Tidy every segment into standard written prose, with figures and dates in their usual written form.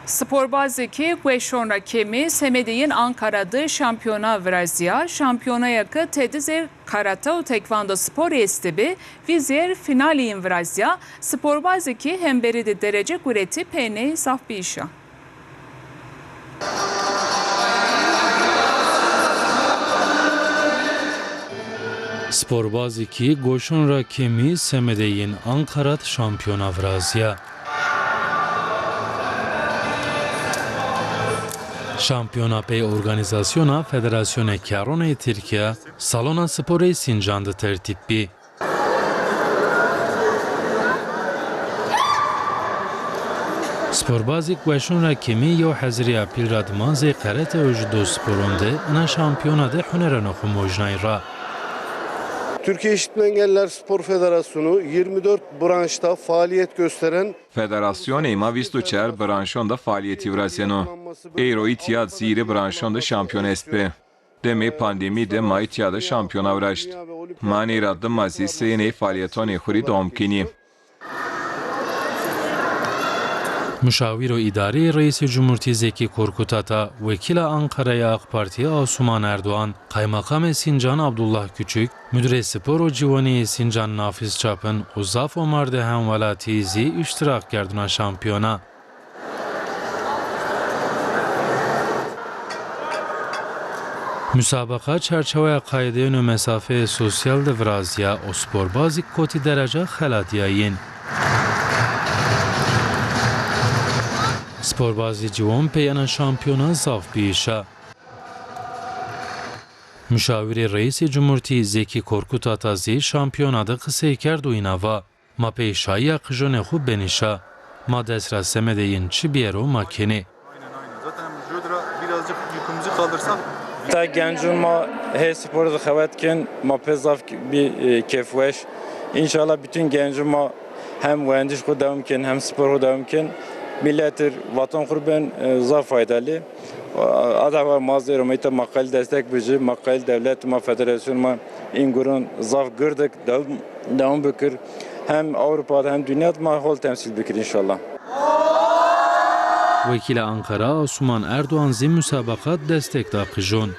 Sporbazeki Gueşon Kemi Semedi'nin Ankara'da şampiyona vrazia, şampiyonaya tedizer karata tekvando spor estibi, vizier finaliyin vrazia, sporbazeki hemberi derece gureti pene safbi işa. Sporbazeki Gueşon Kemi Semedi'nin Ankara'da şampiyona vrazia. Şampiyona pey organizasyona Federasyona Karona'yı Türkiye, Salona Spor'u Sincan'da tertipbi. Sporbazik Gueşon Kemi yo hazriya pilradmanze karate öjdo sporunde ana şampiyonada hüneran okumojnay ra. Türkiye İşitme Engelliler Spor Federasyonu 24 branşta faaliyet gösteren Federasyona ma 24 branşonda faaliyeti vraseno. Euro itiyad ziri branşonda şampiyon estbe. Deme pandemi de ma itiyada şampiyona vraşt. Mani raddı mazi seyne faaliyetone xuri domkini. Müşavir o idari Reis-i Cumhuriyeti Zeki Korkut Ata, Vekila Ankara'ya AK Parti Asuman Erdoğan, Kaymakam Sincan Abdullah Küçük, Müdür Spor o Civani Sincan Nafiz Çapın, Uzaf Omar Dehen Valatizi iştirak kerduna şampiyona. Müsabaka çerçeve kaydıyonu mesafe sosyal devrazya o sporbazik koti derece xelatiyayin. Sporbazi civan peyana şampiyona zaf bişa. Müşaviri Reis-i Cumhuriyeti Zeki Korkut Atazi şampiyonada kısay kerdu inava. Ma peyşayı akıjone xub benişa. Ma desra semedeyin çi biyero makeni. Zaten Jodra birazcık yükümüzü kaldırsak. Ta gencun ma he sporu da xevetkin ma pezaf bir kefweş. İnşallah bütün gencun ma hem mühendis xu devamkin hem spor xu devamkin. Milletir vatan kurban zaf faydalı. Adava mazderim ite makal destek bizi makal devlet ma federasyon ma ingurun zaf gırdık devam bükür. Hem Avrupa'da hem dünyada ma hol temsil bükür inşallah. Vekili Ankara Asuman Erdoğan zim müsabakat destek dağıcın.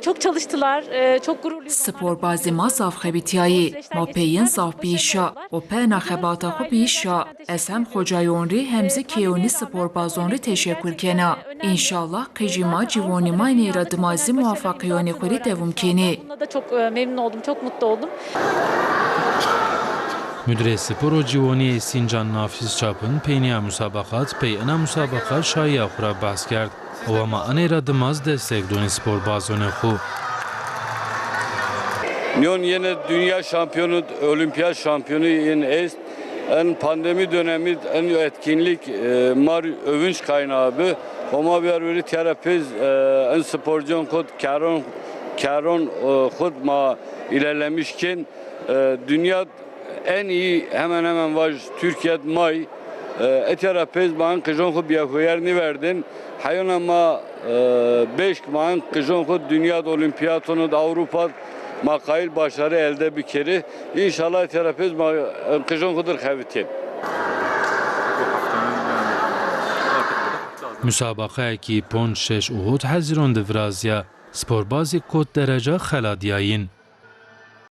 Çok çalıştılar, çok gururluyum. Sporbazi ma zaf xebitiyayı, ma peyin zaf bişa, o pena xebata xu bişa, ez hem xocayonri hemze keyoni sporbazonri teşekkür kena. İnşallah kejima civonima neyradımazi muvaffakiyoni xuri devum keni. Buna da çok memnun oldum, çok mutlu oldum. Müdür Spor o Civani Sincan Nafiz Çapın peyniya müsabakat peyana müsabakat şaya xura bahs kerd. Ama aneyradımaz destek doni spor bazone xu. Nyon yine dünya şampiyonu, olimpiyat şampiyonu yine est. En pandemi dönemi en etkinlik mar övünç kaynağı bu. Ama bir böyle terapiz en sporcun kod karon kod ma ilerlemişken dünya en iyi hemen var Türkiye'de may terapiz man kıjon kod biyakoyerini verdin. Hayır ama 5 man kıjon kod dünyada olimpiyatonu da Avrupa makail başarı elde bir kere. İnşallah terapiz kıjon kodur xevitin. Müsabaka ki 5 Uhud Haziran devrazya sporbazi kod derece xeladiyayin.